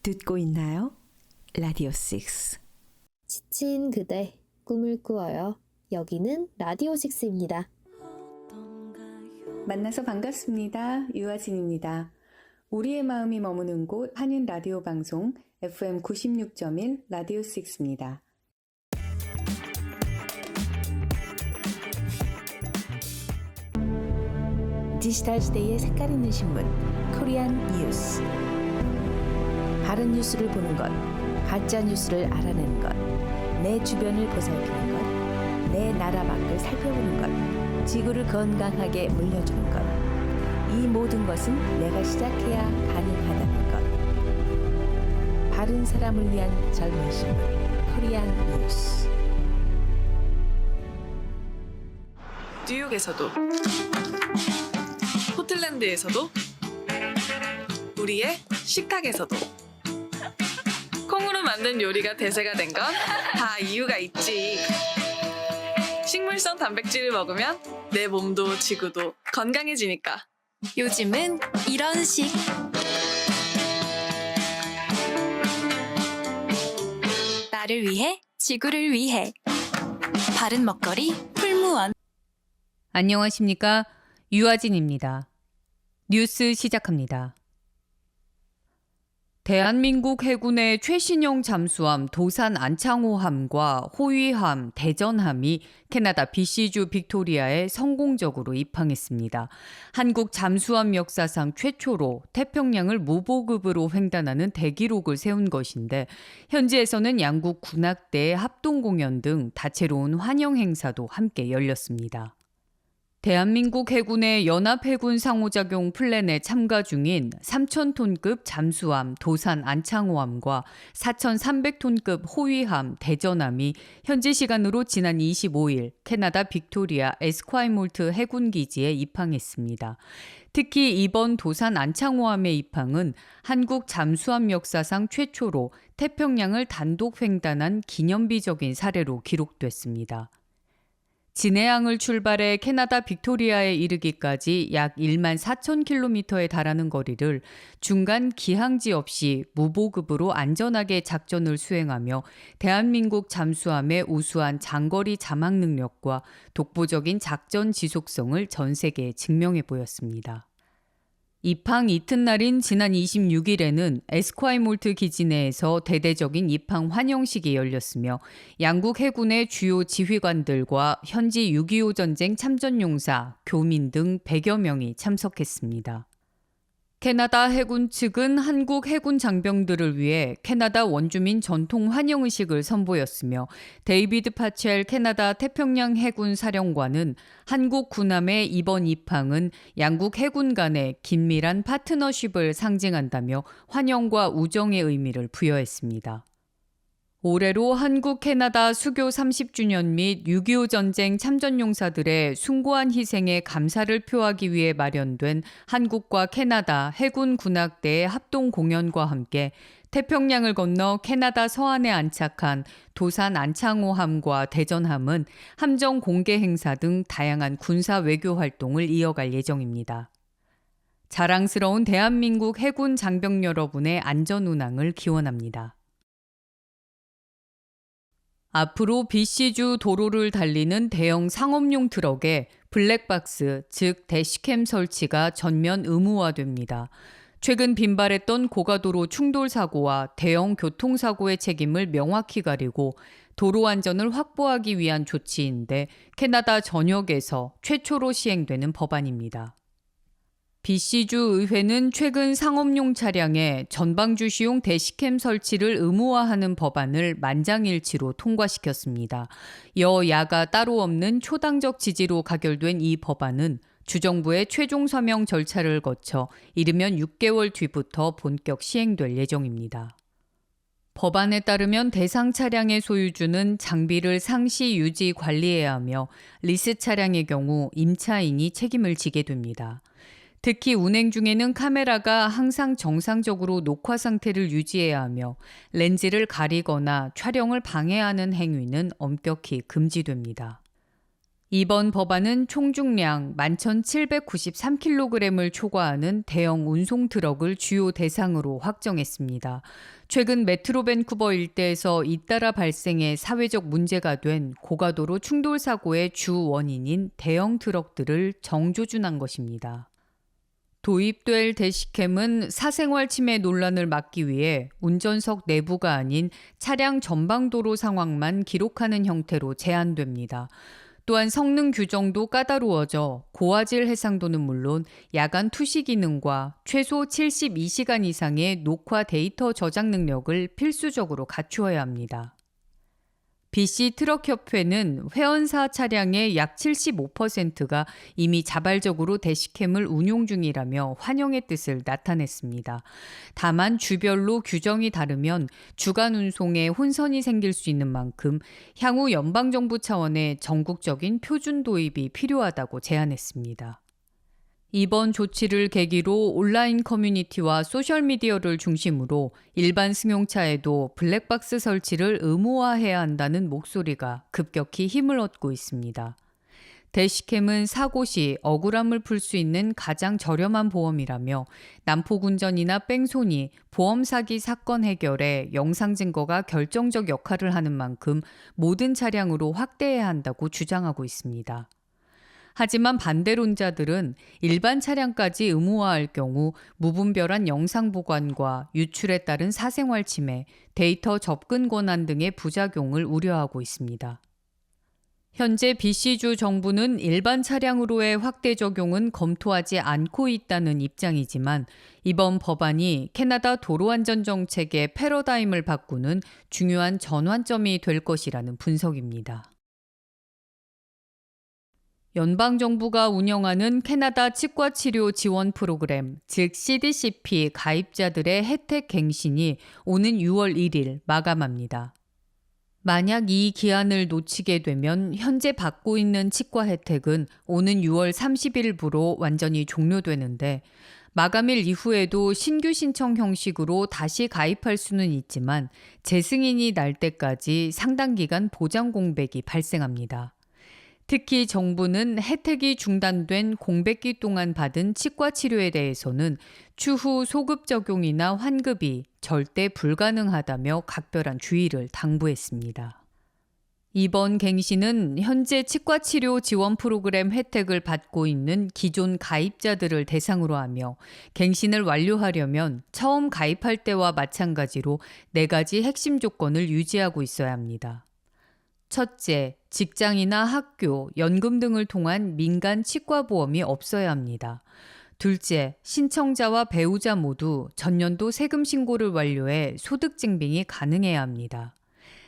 듣고 있나요? 라디오 6. 지친 그대 꿈을 꾸어요. 여기는 라디오 6입니다. 만나서 반갑습니다. 유아진입니다. 우리의 마음이 머무는 곳 한인 라디오 방송 FM 96.1 라디오 6입니다. 디지털 시대의 색깔 있는 신문 코리안 뉴스. 바른 뉴스를 보는 것, 가짜 뉴스를 알아내는 것, 내 주변을 보살피는 것, 내 나라 밖을 살펴보는 것, 지구를 건강하게 물려주는 것. 이 모든 것은 내가 시작해야 가능하다는 것. 바른 사람을 위한 젊은 신문 코리안 뉴스. 뉴욕에서도, 포틀랜드에서도, 우리의 식탁에서도 콩으로 만든 요리가 대세가 된 건 다 이유가 있지. 식물성 단백질을 먹으면 내 몸도 지구도 건강해지니까. 요즘은 이런 식. 나를 위해, 지구를 위해. 바른 먹거리 풀무원. 안녕하십니까? 유아진입니다. 뉴스 시작합니다. 대한민국 해군의 최신형 잠수함 도산 안창호함과 호위함 대전함이 캐나다 BC주 빅토리아에 성공적으로 입항했습니다. 한국 잠수함 역사상 최초로 태평양을 무보급으로 횡단하는 대기록을 세운 것인데, 현지에서는 양국 군악대의 합동공연 등 다채로운 환영 행사도 함께 열렸습니다. 대한민국 해군의 연합해군 상호작용 플랜에 참가 중인 3,000톤급 잠수함 도산 안창호함과 4,300톤급 호위함 대전함이 현지 시간으로 지난 25일 캐나다 빅토리아 에스콰이몰트 해군기지에 입항했습니다. 특히 이번 도산 안창호함의 입항은 한국 잠수함 역사상 최초로 태평양을 단독 횡단한 기념비적인 사례로 기록됐습니다. 진해항을 출발해 캐나다 빅토리아에 이르기까지 약 1만 4천 킬로미터에 달하는 거리를 중간 기항지 없이 무보급으로 안전하게 작전을 수행하며 대한민국 잠수함의 우수한 장거리 잠항 능력과 독보적인 작전 지속성을 전 세계에 증명해 보였습니다. 입항 이튿날인 지난 26일에는 에스콰이몰트 기지 내에서 대대적인 입항 환영식이 열렸으며 양국 해군의 주요 지휘관들과 현지 6.25 전쟁 참전용사, 교민 등 100여 명이 참석했습니다. 캐나다 해군 측은 한국 해군 장병들을 위해 캐나다 원주민 전통 환영의식을 선보였으며, 데이비드 파첼 캐나다 태평양 해군 사령관은 한국 군함의 이번 입항은 양국 해군 간의 긴밀한 파트너십을 상징한다며 환영과 우정의 의미를 부여했습니다. 올해로 한국 캐나다 수교 30주년 및 6.25 전쟁 참전용사들의 숭고한 희생에 감사를 표하기 위해 마련된 한국과 캐나다 해군 군악대의 합동 공연과 함께 태평양을 건너 캐나다 서안에 안착한 도산 안창호함과 대전함은 함정 공개 행사 등 다양한 군사 외교 활동을 이어갈 예정입니다. 자랑스러운 대한민국 해군 장병 여러분의 안전 운항을 기원합니다. 앞으로 BC주 도로를 달리는 대형 상업용 트럭에 블랙박스, 즉 대시캠 설치가 전면 의무화됩니다. 최근 빈발했던 고가도로 충돌 사고와 대형 교통사고의 책임을 명확히 가리고 도로 안전을 확보하기 위한 조치인데, 캐나다 전역에서 최초로 시행되는 법안입니다. BC주 의회는 최근 상업용 차량에 전방주시용 대시캠 설치를 의무화하는 법안을 만장일치로 통과시켰습니다. 여야가 따로 없는 초당적 지지로 가결된 이 법안은 주정부의 최종 서명 절차를 거쳐 이르면 6개월 뒤부터 본격 시행될 예정입니다. 법안에 따르면 대상 차량의 소유주는 장비를 상시 유지 관리해야 하며, 리스 차량의 경우 임차인이 책임을 지게 됩니다. 특히 운행 중에는 카메라가 항상 정상적으로 녹화 상태를 유지해야 하며, 렌즈를 가리거나 촬영을 방해하는 행위는 엄격히 금지됩니다. 이번 법안은 총중량 11,793kg을 초과하는 대형 운송 트럭을 주요 대상으로 확정했습니다. 최근 메트로 밴쿠버 일대에서 잇따라 발생해 사회적 문제가 된 고가도로 충돌 사고의 주 원인인 대형 트럭들을 정조준한 것입니다. 도입될 대시캠은 사생활 침해 논란을 막기 위해 운전석 내부가 아닌 차량 전방 도로 상황만 기록하는 형태로 제한됩니다. 또한 성능 규정도 까다로워져 고화질 해상도는 물론 야간 투시 기능과 최소 72시간 이상의 녹화 데이터 저장 능력을 필수적으로 갖추어야 합니다. BC 트럭협회는 회원사 차량의 약 75%가 이미 자발적으로 대시캠을 운용 중이라며 환영의 뜻을 나타냈습니다. 다만 주별로 규정이 다르면 주간 운송에 혼선이 생길 수 있는 만큼 향후 연방정부 차원의 전국적인 표준 도입이 필요하다고 제안했습니다. 이번 조치를 계기로 온라인 커뮤니티와 소셜미디어를 중심으로 일반 승용차에도 블랙박스 설치를 의무화해야 한다는 목소리가 급격히 힘을 얻고 있습니다. 대시캠은 사고 시 억울함을 풀 수 있는 가장 저렴한 보험이라며 난폭운전이나 뺑소니, 보험 사기 사건 해결에 영상 증거가 결정적 역할을 하는 만큼 모든 차량으로 확대해야 한다고 주장하고 있습니다. 하지만 반대론자들은 일반 차량까지 의무화할 경우 무분별한 영상 보관과 유출에 따른 사생활 침해, 데이터 접근 권한 등의 부작용을 우려하고 있습니다. 현재 BC주 정부는 일반 차량으로의 확대 적용은 검토하지 않고 있다는 입장이지만 이번 법안이 캐나다 도로안전 정책의 패러다임을 바꾸는 중요한 전환점이 될 것이라는 분석입니다. 연방정부가 운영하는 캐나다 치과치료 지원 프로그램, 즉 CDCP 가입자들의 혜택 갱신이 오는 6월 1일 마감합니다. 만약 이 기한을 놓치게 되면 현재 받고 있는 치과 혜택은 오는 6월 30일부로 완전히 종료되는데 마감일 이후에도 신규 신청 형식으로 다시 가입할 수는 있지만 재승인이 날 때까지 상당 기간 보장 공백이 발생합니다. 특히 정부는 혜택이 중단된 공백기 동안 받은 치과 치료에 대해서는 추후 소급 적용이나 환급이 절대 불가능하다며 각별한 주의를 당부했습니다. 이번 갱신은 현재 치과 치료 지원 프로그램 혜택을 받고 있는 기존 가입자들을 대상으로 하며 갱신을 완료하려면 처음 가입할 때와 마찬가지로 4가지 핵심 조건을 유지하고 있어야 합니다. 첫째, 직장이나 학교, 연금 등을 통한 민간 치과보험이 없어야 합니다. 둘째, 신청자와 배우자 모두 전년도 세금 신고를 완료해 소득 증빙이 가능해야 합니다.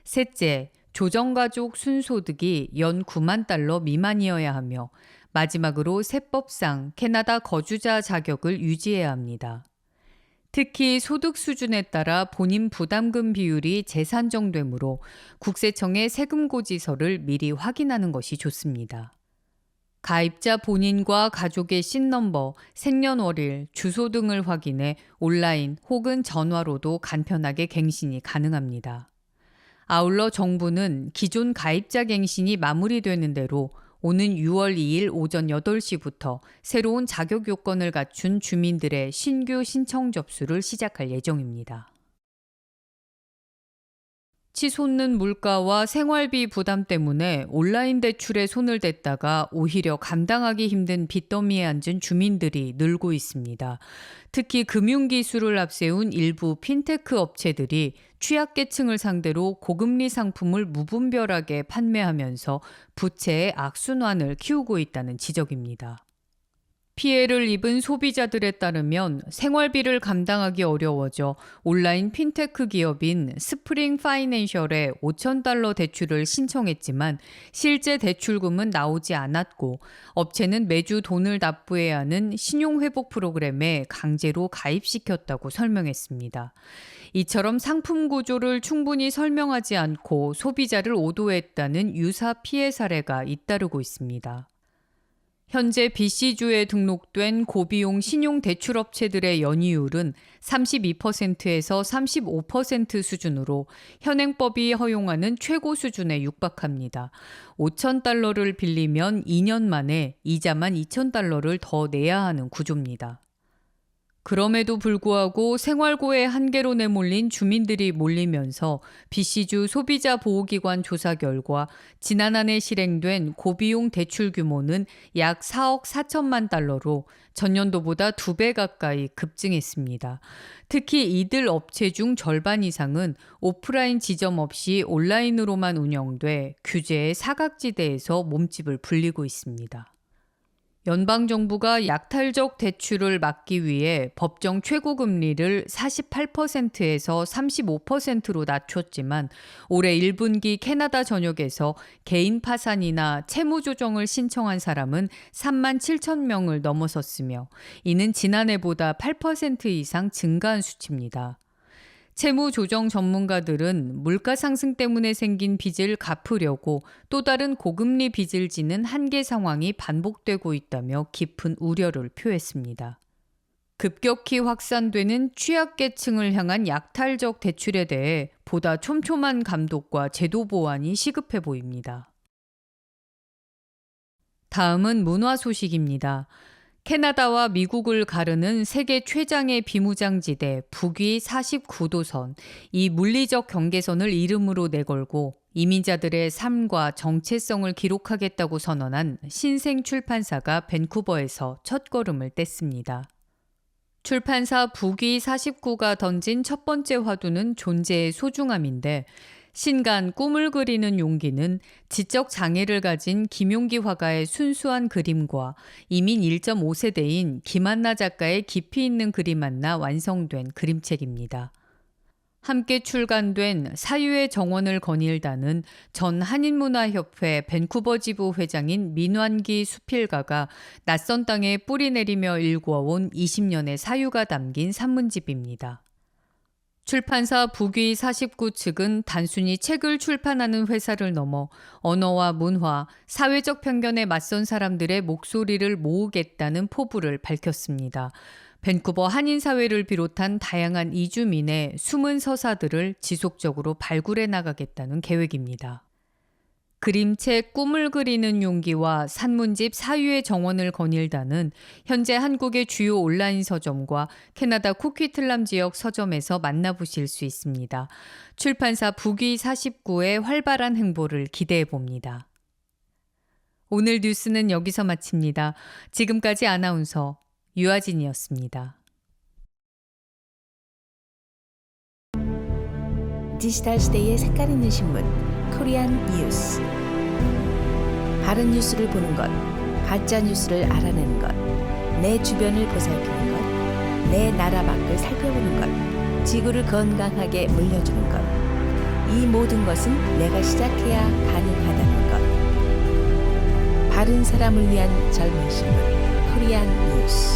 셋째, 조정가족 순소득이 연 9만 달러 미만이어야 하며 마지막으로 세법상 캐나다 거주자 자격을 유지해야 합니다. 특히 소득 수준에 따라 본인 부담금 비율이 재산정되므로 국세청의 세금고지서를 미리 확인하는 것이 좋습니다. 가입자 본인과 가족의 신넘버, 생년월일, 주소 등을 확인해 온라인 혹은 전화로도 간편하게 갱신이 가능합니다. 아울러 정부는 기존 가입자 갱신이 마무리되는 대로 오는 6월 2일 오전 8시부터 새로운 자격 요건을 갖춘 주민들의 신규 신청 접수를 시작할 예정입니다. 치솟는 물가와 생활비 부담 때문에 온라인 대출에 손을 댔다가 오히려 감당하기 힘든 빚더미에 앉은 주민들이 늘고 있습니다. 특히 금융기술을 앞세운 일부 핀테크 업체들이 취약계층을 상대로 고금리 상품을 무분별하게 판매하면서 부채의 악순환을 키우고 있다는 지적입니다. 피해를 입은 소비자들에 따르면 생활비를 감당하기 어려워져 온라인 핀테크 기업인 스프링 파이낸셜에 $5,000 대출을 신청했지만 실제 대출금은 나오지 않았고 업체는 매주 돈을 납부해야 하는 신용회복 프로그램에 강제로 가입시켰다고 설명했습니다. 이처럼 상품 구조를 충분히 설명하지 않고 소비자를 오도했다는 유사 피해 사례가 잇따르고 있습니다. 현재 BC주에 등록된 고비용 신용대출업체들의 연이율은 32%에서 35% 수준으로 현행법이 허용하는 최고 수준에 육박합니다. 5,000달러를 빌리면 2년 만에 이자만 2,000달러를 더 내야 하는 구조입니다. 그럼에도 불구하고 생활고의 한계로 내몰린 주민들이 몰리면서 BC주 소비자보호기관 조사 결과 지난 한 해 실행된 고비용 대출 규모는 약 4억 4천만 달러로 전년도보다 2배 가까이 급증했습니다. 특히 이들 업체 중 절반 이상은 오프라인 지점 없이 온라인으로만 운영돼 규제의 사각지대에서 몸집을 불리고 있습니다. 연방정부가 약탈적 대출을 막기 위해 법정 최고금리를 48%에서 35%로 낮췄지만 올해 1분기 캐나다 전역에서 개인 파산이나 채무 조정을 신청한 사람은 3만 7천 명을 넘어섰으며 이는 지난해보다 8% 이상 증가한 수치입니다. 채무 조정 전문가들은 물가 상승 때문에 생긴 빚을 갚으려고 또 다른 고금리 빚을 지는 한계 상황이 반복되고 있다며 깊은 우려를 표했습니다. 급격히 확산되는 취약계층을 향한 약탈적 대출에 대해 보다 촘촘한 감독과 제도 보완이 시급해 보입니다. 다음은 문화 소식입니다. 캐나다와 미국을 가르는 세계 최장의 비무장지대 북위 49도선, 이 물리적 경계선을 이름으로 내걸고 이민자들의 삶과 정체성을 기록하겠다고 선언한 신생 출판사가 밴쿠버에서 첫걸음을 뗐습니다. 출판사 북위 49가 던진 첫 번째 화두는 존재의 소중함인데 신간 꿈을 그리는 용기는 지적 장애를 가진 김용기 화가의 순수한 그림과 이민 1.5세대인 김한나 작가의 깊이 있는 그림 만나 완성된 그림책입니다. 함께 출간된 사유의 정원을 거닐다는 전 한인문화협회 밴쿠버 지부 회장인 민환기 수필가가 낯선 땅에 뿌리 내리며 일구어온 20년의 사유가 담긴 산문집입니다. 출판사 북위 49 측은 단순히 책을 출판하는 회사를 넘어 언어와 문화, 사회적 편견에 맞선 사람들의 목소리를 모으겠다는 포부를 밝혔습니다. 밴쿠버 한인사회를 비롯한 다양한 이주민의 숨은 서사들을 지속적으로 발굴해 나가겠다는 계획입니다. 그림책 꿈을 그리는 용기와 산문집 사유의 정원을 거닐다는 현재 한국의 주요 온라인 서점과 캐나다 쿠키틀람 지역 서점에서 만나보실 수 있습니다. 출판사 북위 49의 활발한 행보를 기대해 봅니다. 오늘 뉴스는 여기서 마칩니다. 지금까지 아나운서 유아진이었습니다. 디지털 시대의 색깔 있는 신문 코리안 뉴스. 바른 뉴스를 보는 것, 가짜 뉴스를 알아내는 것, 내 주변을 보살피는 것, 내 나라 밖을 살펴보는 것, 지구를 건강하게 물려주는 것. 이 모든 것은 내가 시작해야 가능하다는 것. 바른 사람을 위한 젊은 신문 코리안 뉴스.